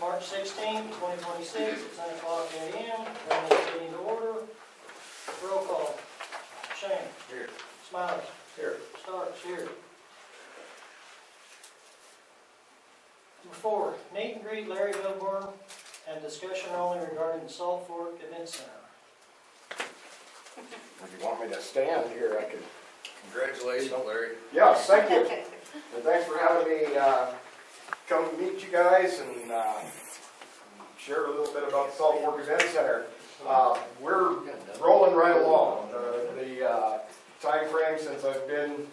March 16th, 2026, at 10 o'clock a.m. Bring this meeting to order. Roll call. Shane. Here. Smiley. Here. Starks. Here. Number 4, meet and greet Larry Milburn and discussion only regarding the Salt Fork Event Center. If you want me to stand here, I can. Congratulations, Larry. Yes, thank you. And thanks for having me come meet you guys and share a little bit about the Salt Fork Event Center. We're rolling right along. The time frame since I've been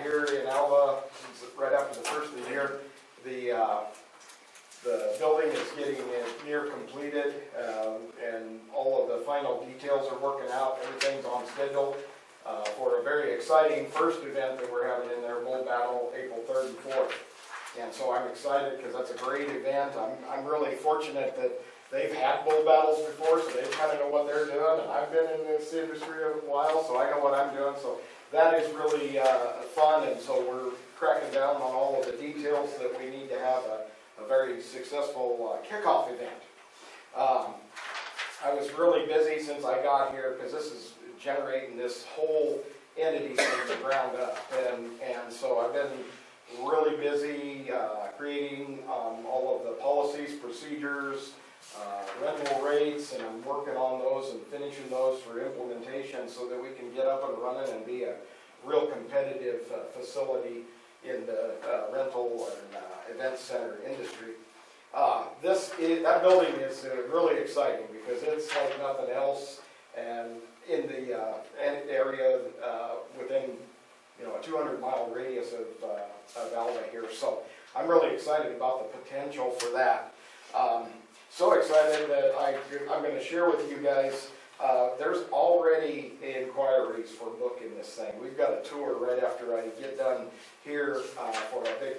here in Alva, since right after the first of the year, the building is getting near completed, and all of the final details are working out. Everything's on schedule for a very exciting first event that we're having in there, Bull Battle, April 3rd and 4th. And so I'm excited because that's a great event. I'm really fortunate that they've had bull battles before, so they kind of know what they're doing. And I've been in this industry a while, so I know what I'm doing. So that is really fun, and so we're cracking down on all of the details that we need to have a very successful kickoff event. I was really busy since I got here because this is generating this whole entity from the ground up, and so I've been really busy creating all of the policies, procedures, rental rates, and I'm working on those and finishing those for implementation so that we can get up and running and be a real competitive facility in the rental and event center industry. That building is really exciting because it's like nothing else, and in the area within a 200-mile radius of Alva here. So I'm really excited about the potential for that. So excited that I'm going to share with you guys. There's already inquiries for booking this thing. We've got a tour right after I get done here for a big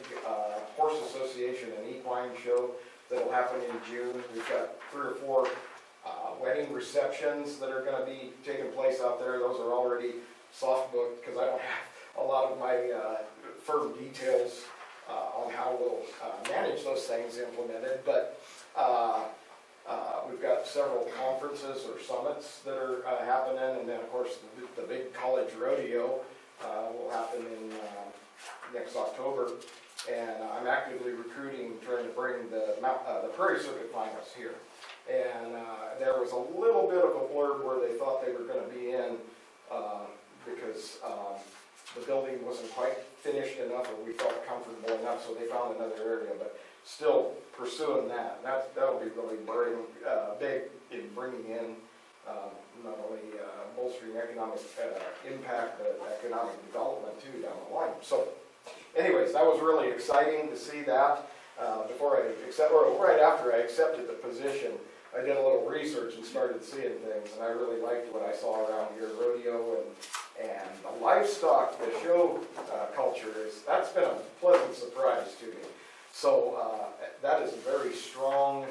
horse association and equine show that'll happen in June. We've got 3 or 4 wedding receptions that are going to be taking place out there. Those are already soft booked because I don't have a lot of my firm details on how we'll manage those things implemented. But we've got several conferences or summits that are happening, and then of course the big college rodeo will happen in next October. And I'm actively recruiting, trying to bring the Prairie Circuit finals here. And there was a little bit of a blurb where they thought they were going to be in because the building wasn't quite finished enough, or we felt comfortable enough, so they found another area. But still pursuing that. That'll be really big in bringing in not only bolstering economic impact, but economic development too down the line. So, anyways, that was really exciting to see that. Right after I accepted the position, I did a little research and started seeing things, and I really liked what I saw around here, rodeo and the livestock, the show culture that's been a pleasant surprise to me. So that is a very strong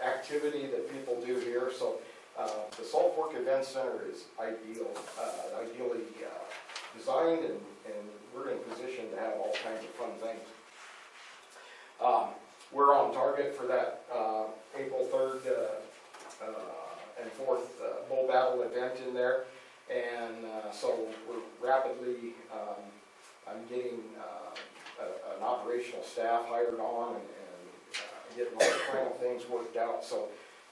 activity that people do here. So the Salt Fork Event Center is ideally designed, and we're in position to have all kinds of fun things. We're on target for that April 3rd and 4th Bull Battle event in there, and so we're rapidly, I'm getting an operational staff hired on and getting all the final things worked out. So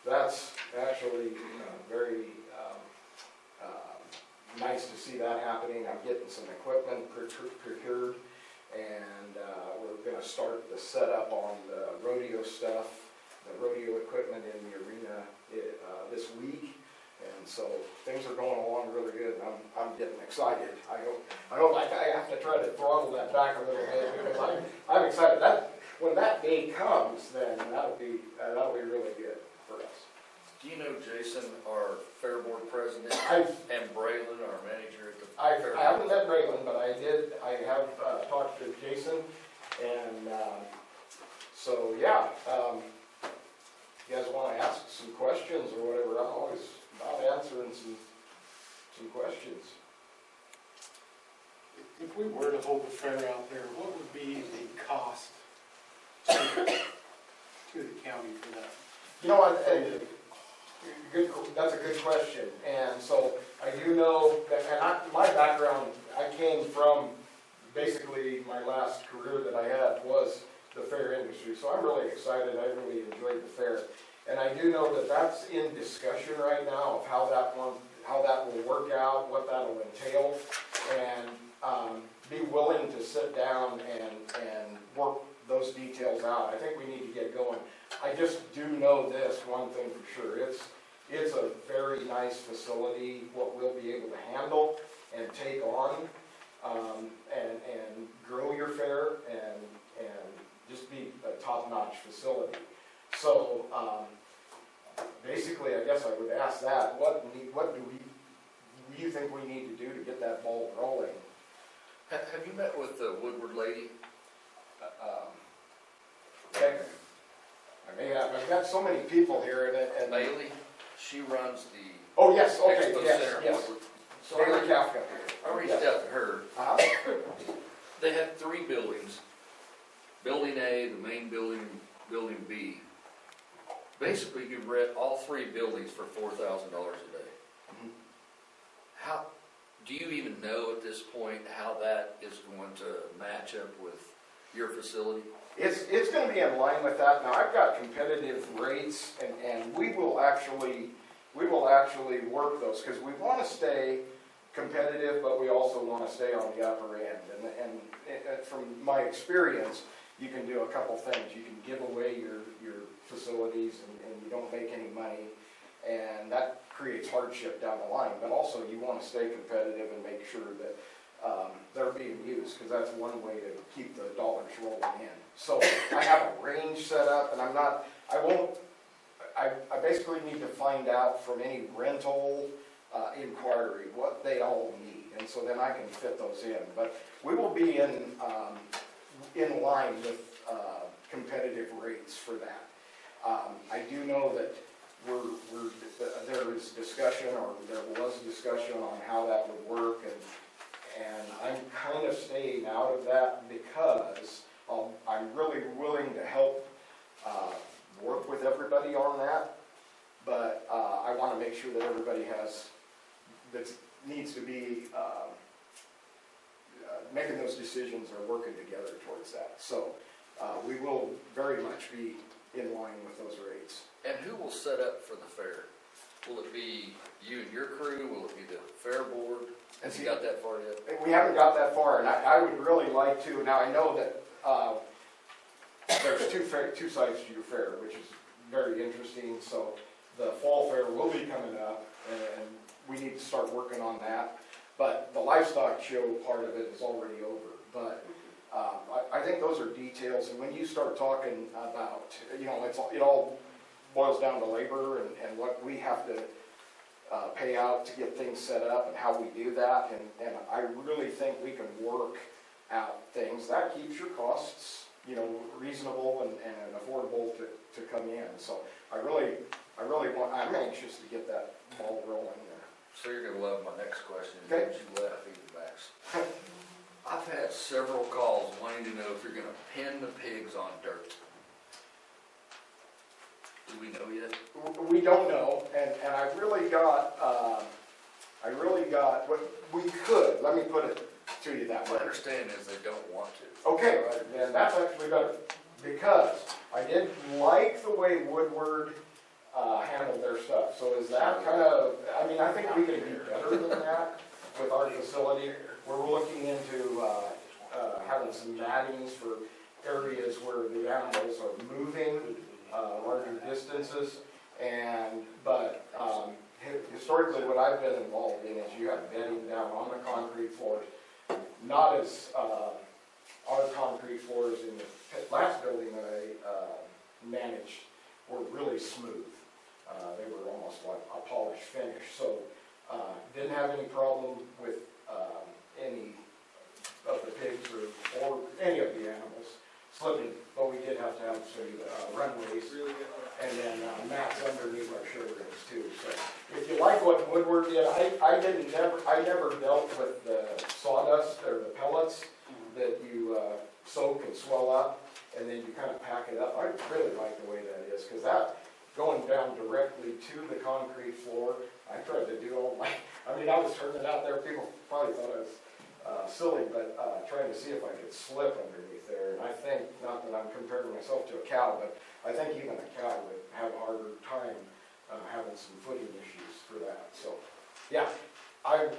that's actually very nice to see that happening. I'm getting some equipment procured, and we're going to start the setup on the rodeo stuff, the rodeo equipment in the arena this week. And so things are going along really good. I'm getting excited. I hope I have to try to throttle that back a little bit because I'm excited. When that day comes, then that'll be really good for us. Do you know Jason, our Fair Board president, and Braylon, our manager at the Fair? I haven't met Braylon, but I have talked to Jason, and so yeah. If you guys want to ask some questions or whatever, I'm always about answering some questions. If we were to hold a fair out there, what would be the cost to county for that? You know what, that's a good question, and so I do know that, and my background, I came from, basically, my last career that I had was the fair industry, so I'm really excited, I really enjoyed the fair. And I do know that that's in discussion right now of how that will work out, what that'll entail, and be willing to sit down and work those details out. I think we need to get going. I just do know this one thing for sure, it's a very nice facility, what we'll be able to handle and take on, and grow your fair and just be a top-notch facility. So, basically, I guess I would ask that, what do you think we need to do to get that ball rolling? Have you met with the Woodward lady? Okay. I may have, I've got so many people here and Bailey, she runs the oh, yes, okay, Expo yes, Center. yes. Woodward. So Bailey Kafka. I reached out to her. They have 3 buildings. Building A, the main building, Building B. Basically, you rent all 3 buildings for $4,000 a day. Mhm. How, do you even know at this point how that is going to match up with your facility? It's gonna be in line with that. Now, I've got competitive rates and we will actually work those, because we wanna stay competitive, but we also wanna stay on the upper end. And from my experience, you can do a couple things. You can give away your facilities and you don't make any money, and that creates hardship down the line. But also, you wanna stay competitive and make sure that they're being used, because that's one way to keep the dollars rolling in. So I have a range set up, and I basically need to find out from any rental inquiry what they all need, and so then I can fit those in. But we will be in line with competitive rates for that. I do know that there is discussion, or there was discussion on how that would work, and I'm kind of staying out of that because I'm really willing to help work with everybody on that, but I want to make sure that everybody that needs to be making those decisions or working together towards that. So we will very much be in line with those rates. And who will set up for the fair? Will it be you and your crew? Will it be the fair board? Have you got that far yet? We haven't got that far, and I would really like to. Now, I know that there's two sides to your fair, which is very interesting. So the fall fair will be coming up, and we need to start working on that. But the livestock show part of it is already over. But I think those are details, and when you start talking about, it all boils down to labor and what we have to pay out to get things set up and how we do that, and I really think we can work out things that keeps your costs, reasonable and affordable to come in. So I'm anxious to get that ball rolling there. So you're gonna love my next question. Okay. Don't you laugh either, Max. I've had several calls wanting to know if you're gonna pin the pigs on dirt. Do we know yet? We don't know, and I really got, what we could, let me put it to you that My way. understanding is they don't want to. Okay, then that's actually better, because I did like the way Woodward handled their stuff. So is that kind of, I think we can do better than that with our facility. We're looking into having some mattings for areas where the animals are moving larger distances, but historically what I've been involved in is you have bedding down on the concrete floors, not as our concrete floors in the last building that I managed were really smooth. They were almost like a polished finish, so didn't have any problem with any of the pigs or any of the animals slipping, but we did have to have some runways and then mats underneath our showrooms too. So if you like what Woodward did, I never dealt with the sawdust or the pellets that you soak and swell up, and then you kind of pack it up. I really like the way that is, because that, going down directly to the concrete floor, I tried to do all my, I mean, I was turning it out there, people probably thought I was silly, but trying to see if I could slip underneath there. And I think, not that I'm comparing myself to a cow, but I think even a cow would have a harder time having some footing issues for that. So, yeah, I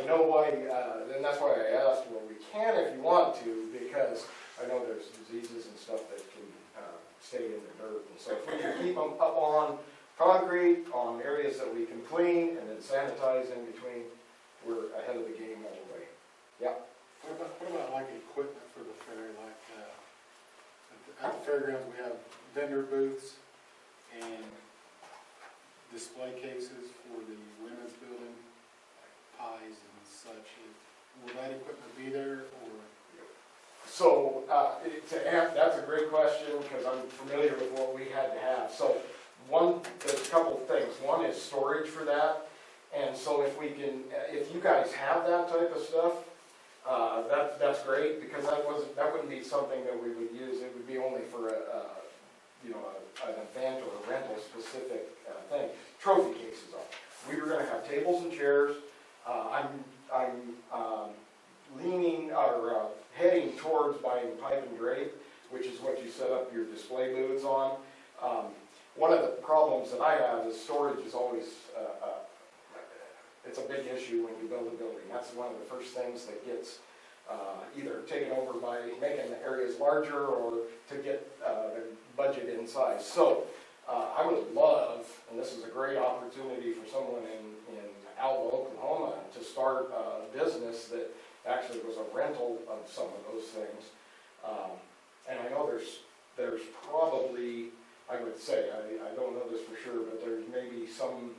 know why, and that's why I asked, well, we can if you want to, because I know there's diseases and stuff that can stay in the dirt. And so if we can keep them up on concrete, on areas that we can clean, and then sanitize in between, we're ahead of the game all the way. Yeah. What about like equipment for the fair? Like at the fairgrounds, we have vendor booths and display cases for the women's building, like pies and such. Will that equipment be there, or? So, that's a great question, because I'm familiar with what we had to have. So, there's a couple of things. One is storage for that, and so if we can, if you guys have that type of stuff, that's great, because that wouldn't be something that we would use. It would be only for an event or a rental specific thing. Trophy cases are. We were going to have tables and chairs. I'm leaning or heading towards buying pipe and drape, which is what you set up your display booths on. One of the problems that I have is storage is always it's a big issue when you build a building. That's one of the first things that gets either taken over by making the areas larger or to get the budget in size. So I would love, and this is a great opportunity for someone in Alva, Oklahoma, to start a business that actually was a rental of some of those things. And I know there's probably, I would say, I don't know this for sure, but there's maybe some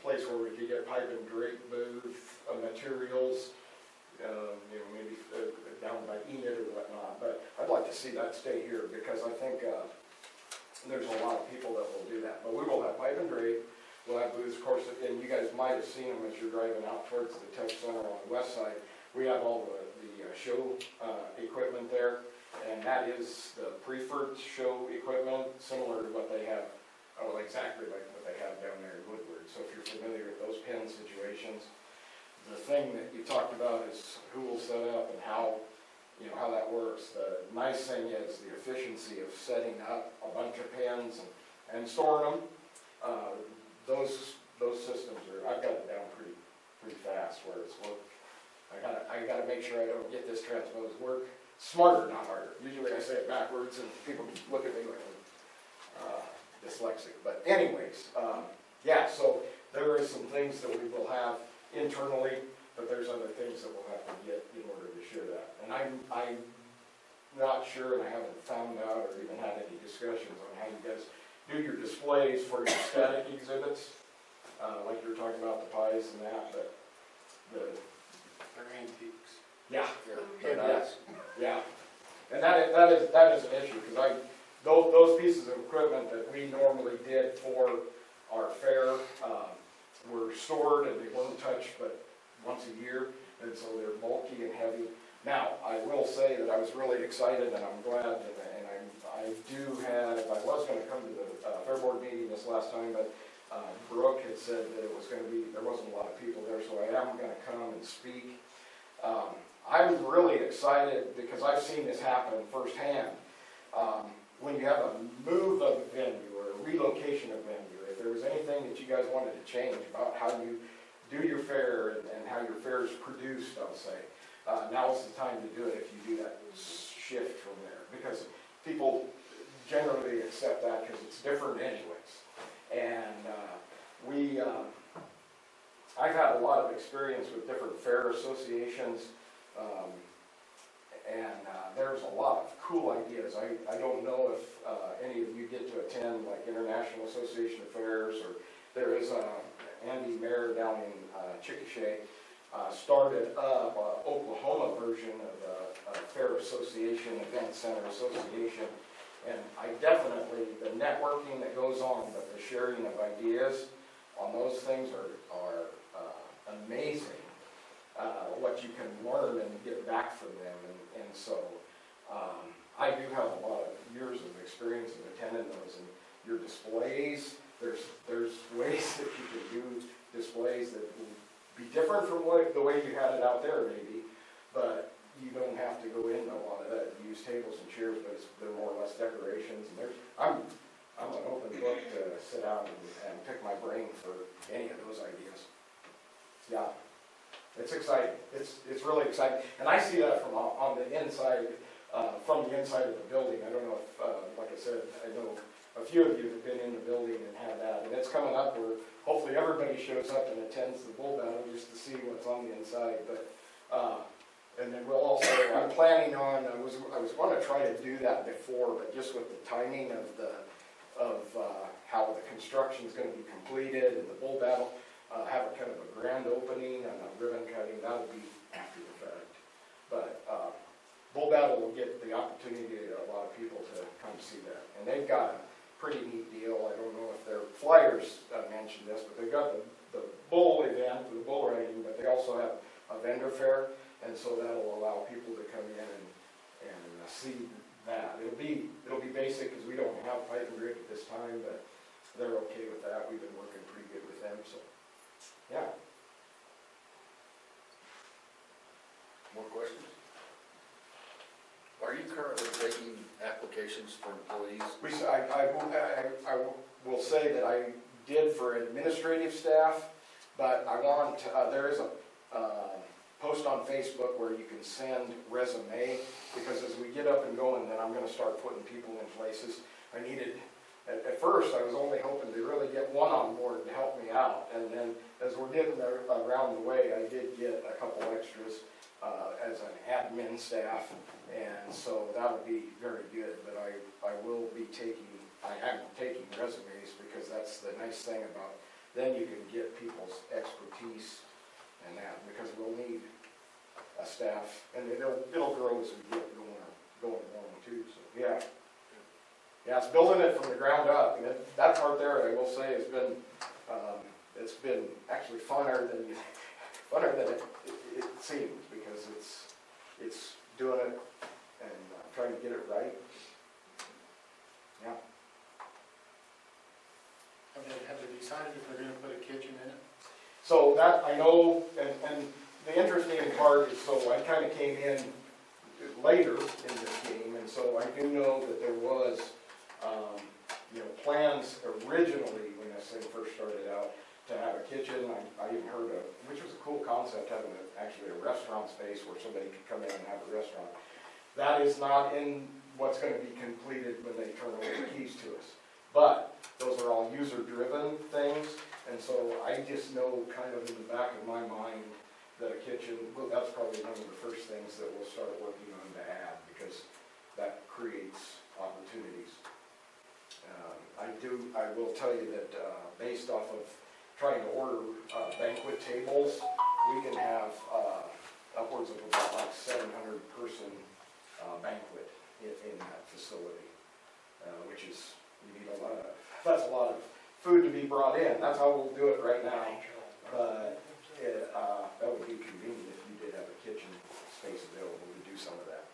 place where we could get pipe and drape booth materials, maybe down by Enid or whatnot. But I'd like to see that stay here, because I think there's a lot of people that will do that. But we will have pipe and drape. We'll have booths, of course, and you guys might have seen them as you're driving out towards the tech center on the west side. We have all the show equipment there, and that is the preferred show equipment, similar to what they have, exactly like what they have down there in Woodward. So if you're familiar with those pin situations, the thing that you talked about is who will set up and how that works. The nice thing is the efficiency of setting up a bunch of pins and storing them. Those systems I've got it down pretty fast where it's work. I gotta make sure I don't get this transposed work smarter, not harder. Usually I say it backwards and people look at me like I'm dyslexic. But anyways, so there are some things that we will have internally, but there's other things that we'll have to get in order to share that. And I'm not sure, and I haven't found out or even had any discussions on how you guys do your displays for your static exhibits, like you were talking about the pies and that, but They're antiques. yeah. Yeah. And that is an issue, because those pieces of equipment that we normally did for our fair were stored, and they weren't touched but once a year, and so they're bulky and heavy. Now, I will say that I was really excited, and I'm glad, and I was going to come to the fair board meeting this last time, but Brooke had said that there wasn't a lot of people there, so I am going to come and speak. I'm really excited because I've seen this happen firsthand. When you have a move of a venue or a relocation of venue, if there was anything that you guys wanted to change about how you do your fair and how your fair is produced, I'll say, now's the time to do it if you do that shift from there. Because people generally accept that because it's different anyways. And I've had a lot of experience with different fair associations, and there's a lot of cool ideas. I don't know if any of you get to attend like International Association of Fairs, or there is Andy Mayer down in Chickasha started up an Oklahoma version of a Fair Association, Event Center Association. And I definitely, the networking that goes on, but the sharing of ideas on those things are amazing. What you can learn and get back from them. And so I do have a your displays. There's ways that you can do displays that will be different from the way you had it out there maybe, but you don't have to go into a lot of that. You use tables and chairs, but they're more or less decorations. And I'm an open book to sit down and pick my brain for any of those ideas. Yeah, it's exciting. It's really exciting, and I see that from on the inside, from the inside of the building. I don't know if, like I said, I know a few of you have been in the building and had that, and it's coming up where hopefully everybody shows up and attends the bull battle just to see what's on the inside. But and then we'll also, I'm planning on, I was going to try to do that before, but just with the timing of how the construction is going to be completed and the bull battle, have a kind of a grand opening and a ribbon cutting. That'll be after the fact. But bull battle will get the opportunity to a lot of people to come see that, and they've got a pretty neat deal. I don't know if their flyers mentioned this, but they've got the bull event, the bull riding, but they also have a vendor fair. And so that'll allow people to come in and see that. It'll be basic because we don't have pipe and grid at this time, but they're okay with that. We've been working pretty good with them, so yeah. More questions? Are you currently taking applications for employees? I will say that I did for administrative staff, but I want, there is a post on Facebook where you can send resume, because as we get up and going, then I'm going to start putting people in places. I needed, at first I was only hoping to really get one on board to help me out, and then as we're getting around the way, I did get a couple extras as an admin staff, and so that'll be very good. But I will be taking, I am taking resumes, because that's the nice thing about, then you can get people's expertise and that, because we'll need a staff, and it'll grow as we get going along too. So yeah, it's building it from the ground up, and that part there, I will say, has been it's been actually funner than it seems, because it's doing it and trying to get it right. Yeah. Have they decided if they're going to put a kitchen in it? So that I know, and the interesting part is, so I kind of came in later in this game, and so I do know that there was, plans originally when this thing first started out to have a kitchen. I even heard of, which was a cool concept, having actually a restaurant space where somebody could come in and have a restaurant. That is not in what's going to be completed when they turn over the keys to us. But those are all user-driven things. And so I just know kind of in the back of my mind that a kitchen, well, that's probably one of the first things that we'll start working on to add, because that creates opportunities. I will tell you that based off of trying to order banquet tables, we can have upwards of about like 700 person banquet in that facility, which is, you need that's a lot of food to be brought in. That's how we'll do it right now. But that would be convenient if you did have a kitchen space available to do some of that.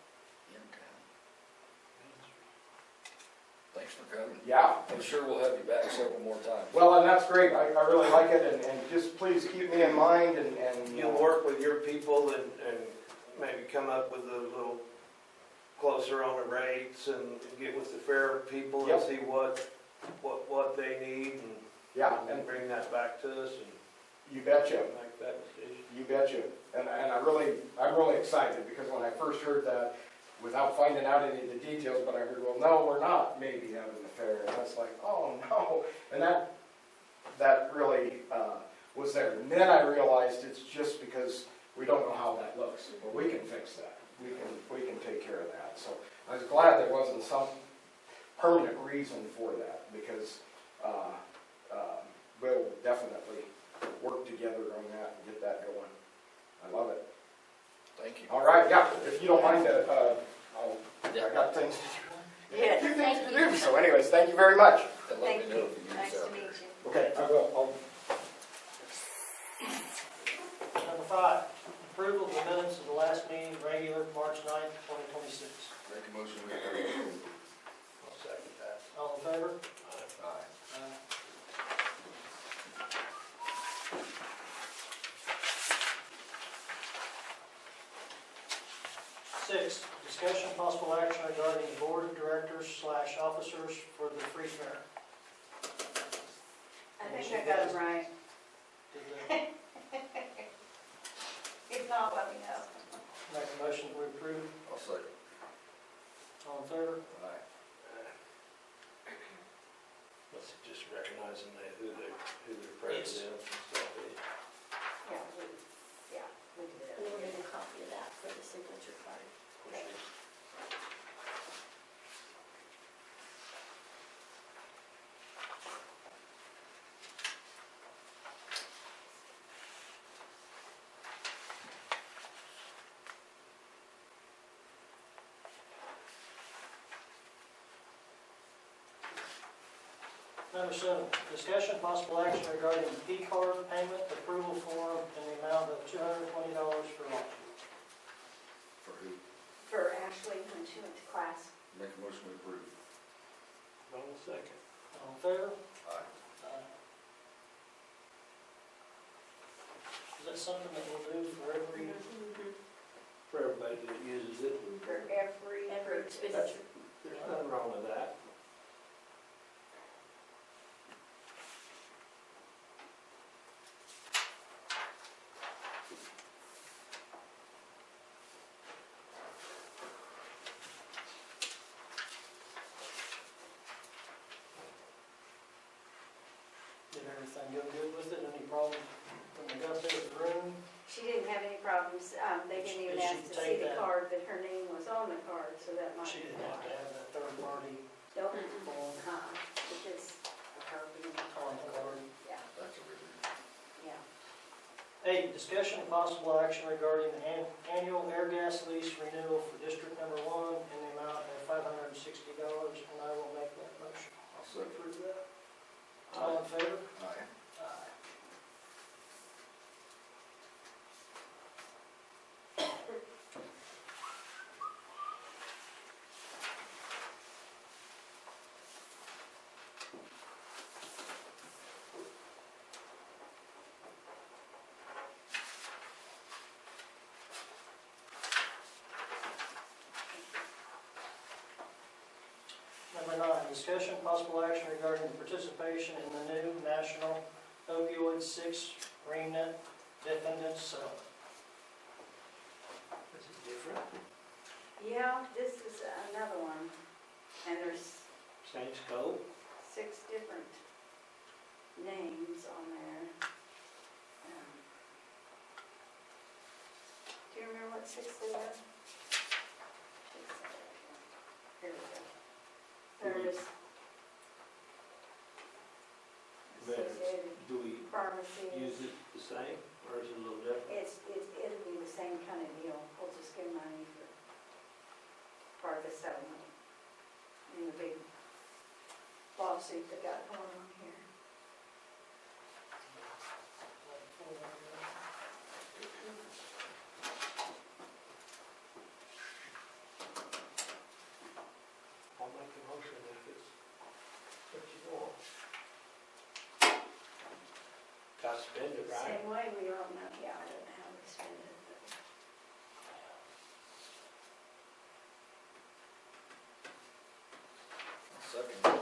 Thanks for coming. Yeah. I'm sure we'll have you back several more times. Well, and that's great. I really like it, and just please keep me in mind, and You'll work with your people and maybe come up with a little closer on the rates and get with the fair people and Yep. see what they need yeah, and bring that back to us and you betcha. make that decision. You betcha. And I'm really excited, because when I first heard that, without finding out any of the details, but I heard, well, no, we're not maybe having the fair, and I was like, oh no, and that really was there. And then I realized it's just because we don't know how that looks, but we can fix that. We can take care of that. So I was glad there wasn't some permanent reason for that, because we'll definitely work together on that and get that going. I love it. Thank you. All right, yeah, if you don't mind, I got things to do. Yes, Few things thank to you. do, so anyways, thank you very much. Let Thank me know you. if you need Nice to something. meet you. Okay, I will. Number 5, approval of the minutes of the last meeting, regular March 9th, 2026. Make a motion we approve. I'll second that. All in favor? Aye. 6, discussion possible action regarding the board of directors / officers for the free fair. I think I got them right. Did they If not, let me know. make a motion to approve? I'll second. All in favor? Aye. Let's just recognizing who their president and stuff is. Yeah, we do that. And we're gonna copy of that for the signature card. Number 7, discussion possible action regarding P-card payment approval form in the amount of $220 for launch. For who? For Ashley when she went to class. Make a motion to approve. One second. All in favor? Aye. Is that something that we'll do for every, For everybody that uses it, For every expenditure. there's nothing wrong with that. did everything go good with it? Any problem when they got there at the room? She didn't have any problems. They didn't even Did she ask to take see the that? card, but her name was on the card, so that might She be didn't have to why. have that third party Nope. form Because of her being on the card. yeah, That's a review. yeah. 8, discussion and possible action regarding the annual air gas lease renewal for District Number 1 in the amount of $560, and I will make that motion. I'll second. Approve that. All in favor? Aye. Aye. Number 9, discussion possible action regarding the participation in the new National Opioid 6 Remnant Defendant Settlement. This is different. Yeah, this is another one, and there's Same scope. 6 different names on there. Do you remember what 6 they were? Here we go. There's But Associated do we Pharmacy. use it the same, or is it a little different? It'll be the same kind of deal. We'll just give money for part of the settlement in the big lawsuit that got going on here. I'll make a motion if it's what you want. Got to spend it, right? Same way we all know, yeah, I don't know how we spend it, but. I'll second.